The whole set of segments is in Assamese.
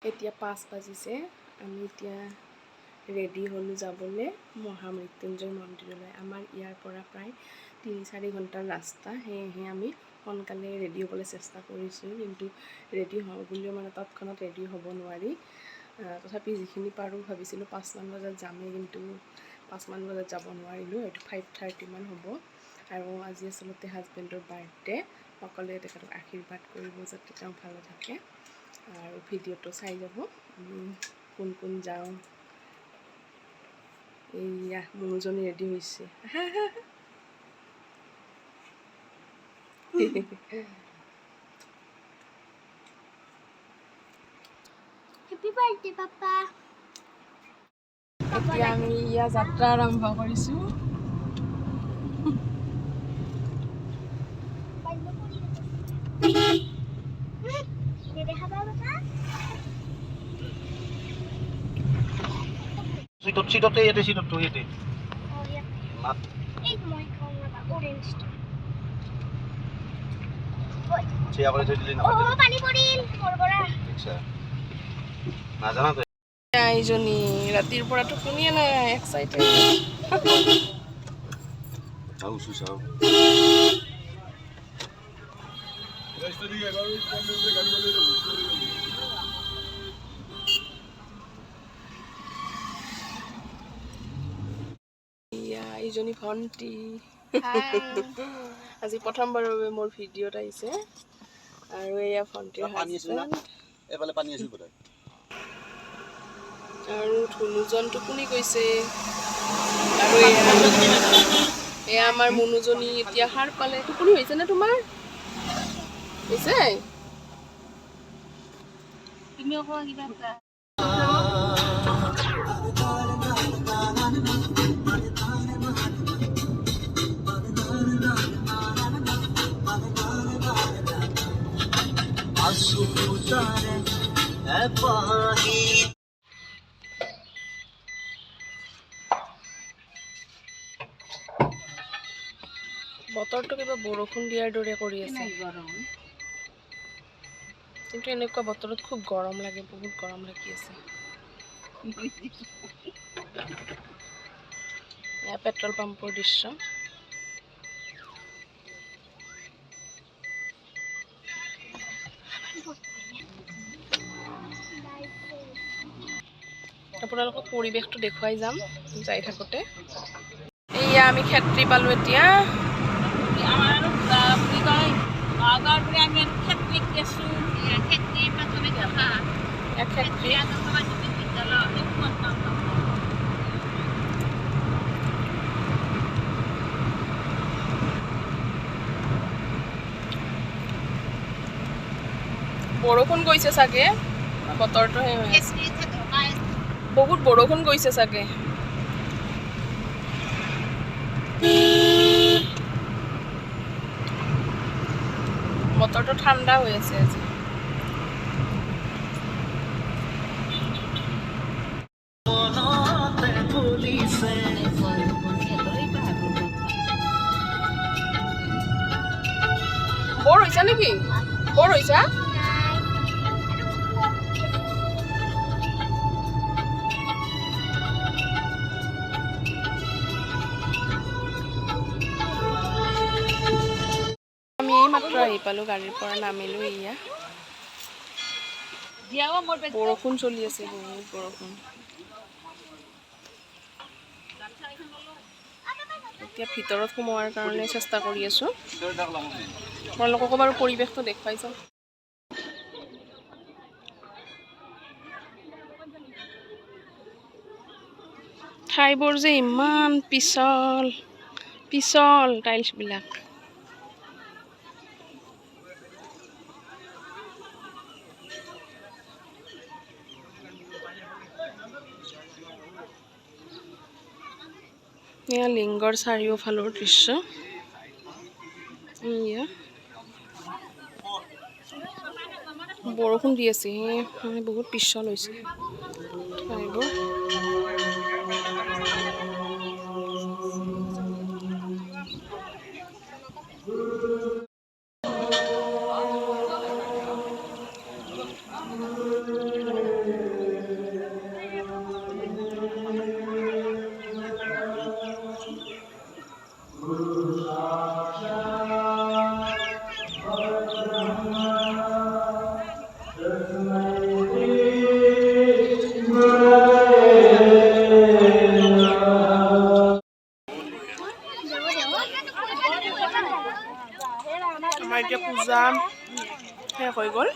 এতিয়া 5 বাজিছে আমি এতিয়া ৰেডি হ'লো যাবলৈ মহামৃত্যুঞ্জয় মন্দিৰলৈ। আমাৰ ইয়াৰ পৰা প্ৰায় 3-4 ঘণ্টাৰ ৰাস্তা, সেয়েহে আমি সোনকালে ৰেডি হ'বলৈ চেষ্টা কৰিছোঁ, কিন্তু ৰেডি হওঁ বুলিও মানে তৎক্ষণাত ৰেডি হ'ব নোৱাৰি। তথাপি যিখিনি পাৰোঁ ভাবিছিলোঁ 5 মান বজাত যামেই, কিন্তু 5 মান বজাত যাব নোৱাৰিলোঁ, হয়তো 5:30 মান হ'ব। আৰু আজি আচলতে হাজবেণ্ডৰ বাৰ্থডে, সকলোৱে তেখেতক আশীৰ্বাদ কৰিব যাতে তেওঁ ভালে থাকে। আৰু ভিডিঅ'টো চাই যাব কোন কোন যাওঁ। এইয়া মনুজনী ৰেডি হৈছে। Happy birthday papa. এতিয়া আমি ইয়া যাত্ৰা আৰম্ভ কৰিছোঁ। Sitot-sitot ya, sitot tuh ya. Oh iya. Mau ikut apa? Orange. Siapa itu di lina? Oh, pani poril. Morbora. Bisa. Nah, jangan tuh. এইজনী ৰাতিৰ পৰা টোপনিয়ে নাই, এক্সাইটেড। Tahu susah. এইজনী ভণ্টি আজি প্ৰথমবাৰৰ বাবে মোৰ ভিডিঅ'ত আহিছে। আৰু এয়া ভণ্টিৰ হাজবেণ্ড। এফালে পানী আছিল বোধহয়। আৰু ধুনুজন টোপনি গৈছে। আৰু এয়া আমাৰ মনুজনী এতিয়া সাৰ পালে। টোপনি হৈছে নে তোমাৰ? হৈছে? তুমিও কোৱা কিবা এটা। বতৰটো কিবা বৰষুণ দিয়াৰ দৰে কৰি আছে, কিন্তু এনেকুৱা বতৰত খুব গৰম লাগে, বহুত গৰম লাগি আছে। এয়া পেট্ৰল পাম্পৰ দৃশ্য। আপোনালোকক পৰিৱেশটো দেখুৱাই যাম যাই থাকোঁতে। এয়া আমি ক্ষেত্ৰী পালোঁ এতিয়া। বৰষুণ গৈছে চাগে, বতৰটো সেই হৈ আছে। বহুত বৰষুণ গৈছে চাগে। বতৰটো ঠাণ্ডা হৈ আছে আজি। বৰ হৈছে নেকি? বৰ হৈছে? আমি এইমাত্ৰ আহি পালোঁ, গাড়ীৰ পৰা নামিলোঁ। এয়া বৰষুণ চলি আছে, বহুত বৰষুণ। এতিয়া ভিতৰত সোমোৱাৰ কাৰণে চেষ্টা কৰি আছোঁ। আপোনালোককো বাৰু পৰিৱেশটো দেখুৱাই যাওঁ। ঠাইবোৰ যে ইমান পিছল পিছল, টাইলছবিলাক। এয়া লিংগৰ চাৰিওফালৰ দৃশ্য। এয়া বৰষুণ দি আছে, মানে বহুত পিছল হৈছে ঠাইবোৰ। আমাৰ এতিয়া পূজা শেষ হৈ গ'ল।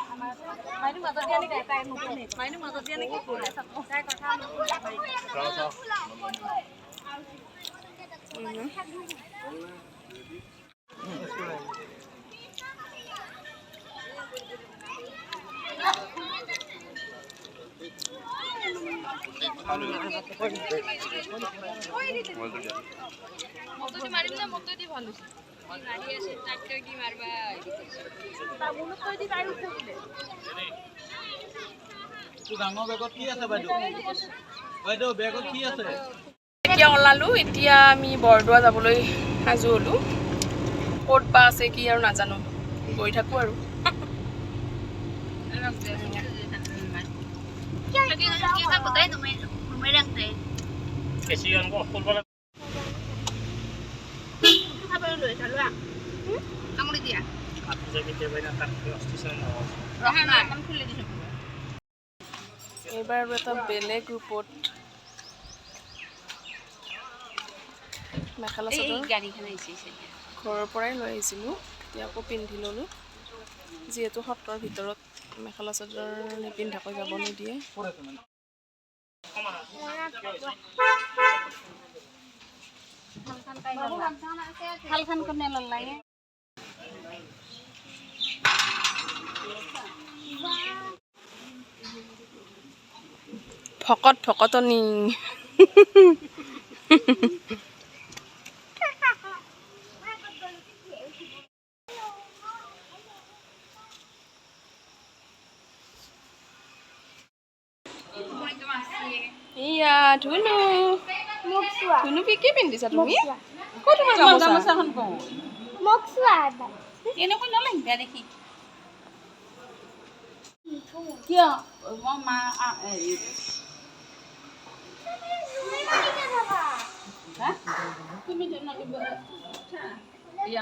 এতিয়া ওলালো, এতিয়া আমি বৰদোৱা যাবলৈ সাজু হ'লো। ক'ত বা আছে কি আৰু নাজানো, গৈ থাকো আৰু। এইবাৰ আৰু এটা বেলেগ ৰূপত মেখেলা চাদৰ ঘৰৰ পৰাই লৈ আহিছিলোঁ, এতিয়া আকৌ পিন্ধি ল'লোঁ। যিহেতু সত্ৰৰ ভিতৰত মেখেলা চাদৰ নিপিন্ধাকৈ যাব নিদিয়ে। ভকত ভকতনী ইয়া ধুনু ধুনু কি পিন্ধিছা তুমি? ক'ত তোমাৰ গামোচাখন এনেকৈ নালাগিবা দেখি কিয় মা তুমি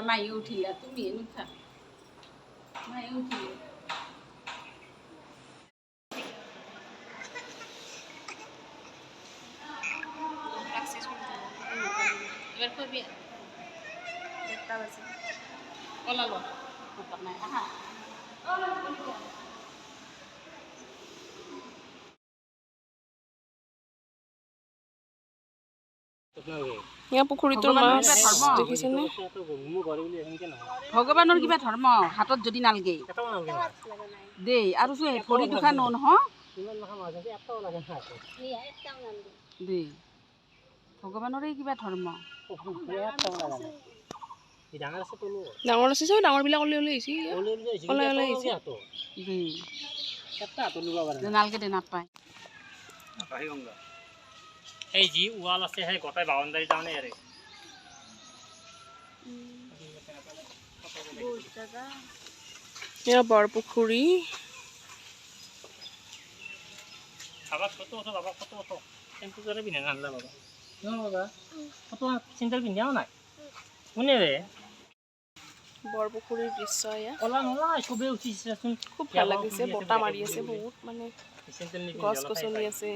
মায়ে উঠিলা, তুমি নুঠা মায়ে উঠিলে। এবার করবি একটা বাজে ওলালো নাই আহা পুখুৰীটোৰ মাছ দেখিছেনে? ভগৱানৰ কিবা ধৰ্ম হাতত যদি নালগে দেই আৰু ভৰি দুখা নহয় দেই ভগৱানৰে কিবা ধৰ্ম। ডাঙৰ আছে চব ডাঙৰবিলাক ওলাই আহিছে নালগে দে নাপায়। এই যি ওয়াল আছে সেই গোটাই বাউন্ডারি টাউনে এরে এয়া বৰপুখুৰী। বাবা কত ওঠো বাবা কত ওঠো কিন্তু করে বিনা নালা বাবা না বাবা কত চিন্তার বিনাও নাই কোনে রে বৰপুখুৰীৰ দৃশ্য এয়া ওলা নলা সবে উঠিছেচোন খুব ভাল লাগিছে। বতাহ মাৰি আছে বহুত, মানে গছ গছনি আছে।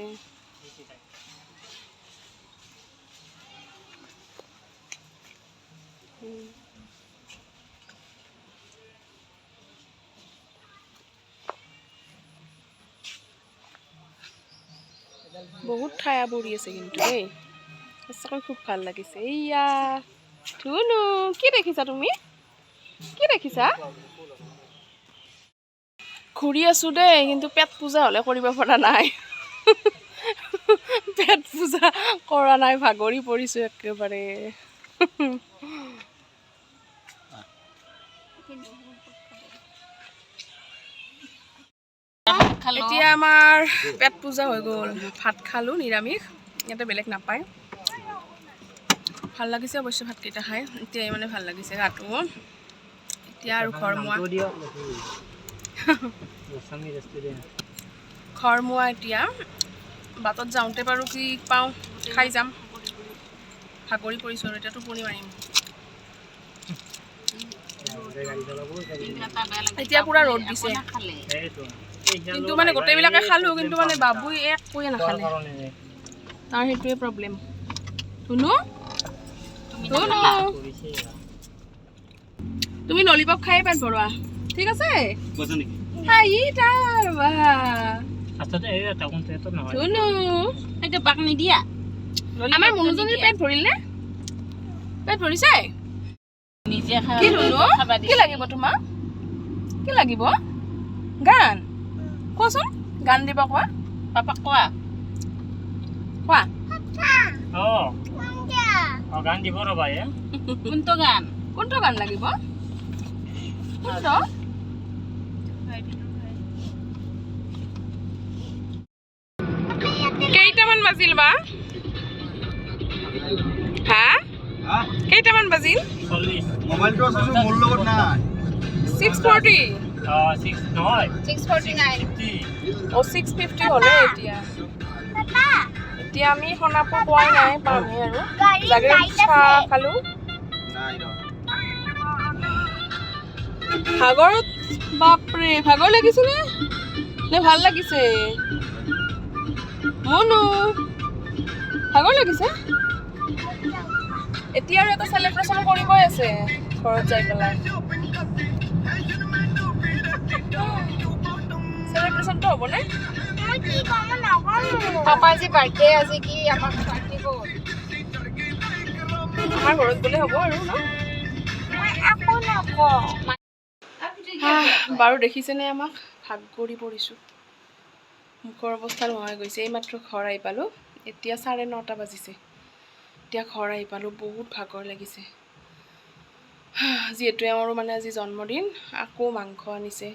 বহুত ঠায়া পৰি আছে কিন্তু দেই, সঁচাকৈ খুব ভাল লাগিছে। এইয়া ধুনু কি দেখিছা তুমি? কি দেখিছা? ঘূৰি আছো দেই, কিন্তু পেট পূজা হ'লে কৰিব পৰা নাই। পেট পূজা কৰা নাই, ভাগৰি পৰিছো একেবাৰে। এতিয়া আমাৰ পেট পূজা হৈ গ'ল, ভাত খালোঁ নিৰামিষ, ইয়াতে বেলেগ নাপায়। ভাল লাগিছে অৱশ্যে ভাতকেইটা খাই, এতিয়াই মানে ভাল লাগিছে গাটো। এতিয়া আৰু ঘৰমুৱা এতিয়া বাটত যাওঁতে বাৰু কি পাওঁ খাই যাম। ভাগৰি পৰিছোঁ আৰু এতিয়া টোপনি মাৰিম। এতিয়া পুৰা ৰ'দ দিছে। কিন্তু মানে গোটেইবিলাকে খালোঁ, কিন্তু মানে বাবুই একোৱে নাখালে। তাৰ সেইটোৱে প্ৰব্লেম। ধুনু ধুনু তুমি ললিপপ খাই পেট ভৰোৱা, ঠিক আছে? হাই তাৰ ধুনু সেইটো বাক নিদিয়া। আমাৰ মনুজনীৰ পেট ভৰিল নে? পেট ভৰিছে? নিজে কি ধুনু? কি লাগিব তোমাক? কি লাগিব? গান কোৱাচোন, গান দিব কোৱা। পাপাক কোৱা। কোৱা গান দিব ৰ'বা। কোনটো গান? কোনটো গান লাগিব? কোনটো? কেইটামান বাজিল বা? হা কেইটামান বাজিল? মোবাইলটো আছে মোৰ লগত নাই। 6:40 নহয় 6:49 ও 6:50 হ'লে এতিয়া। এতিয়া আমি সোণাপুৰ পোৱাই নাই, পামহে আৰু জাগিৰোড চাহ খালোঁ। ভাগৰত বাপৰে, ভাগৰ লাগিছেনে নে ভাল লাগিছে? মনু ভাগৰ লাগিছে। এতিয়া আৰু এটা চেলিব্ৰেশ্যন কৰিবই আছে ঘৰত যাই পেলাই। চেলিব্ৰেশ্যনটো হ'বনে? পাপাৰ যে বাৰ্থডে আজি, কি আমাক পাৰ্টি ক'ত? আমাৰ ঘৰত গ'লে হ'ব আৰু ন? বাৰু দেখিছেনে আমাক ভাগ কৰি পৰিছোঁ, মুখৰ অৱস্থা নোহোৱা হৈ গৈছে। এইমাত্ৰ ঘৰ আহি পালোঁ, এতিয়া 9:30 বাজিছে। এতিয়া ঘৰ আহি পালোঁ, বহুত ভাগৰ লাগিছে। যিহেতু আমাৰো মানে আজি জন্মদিন, আকৌ মাংস আনিছে,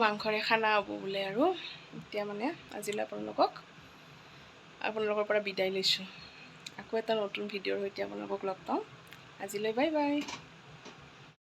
মাংসৰে খানা হ'ব বোলে। আৰু এতিয়া মানে আজিলৈ আপোনালোকৰ পৰা বিদায় লৈছোঁ। আকৌ এটা নতুন ভিডিঅ'ৰ সৈতে আপোনালোকক লগ পাম। আজিলৈ বাই বাই।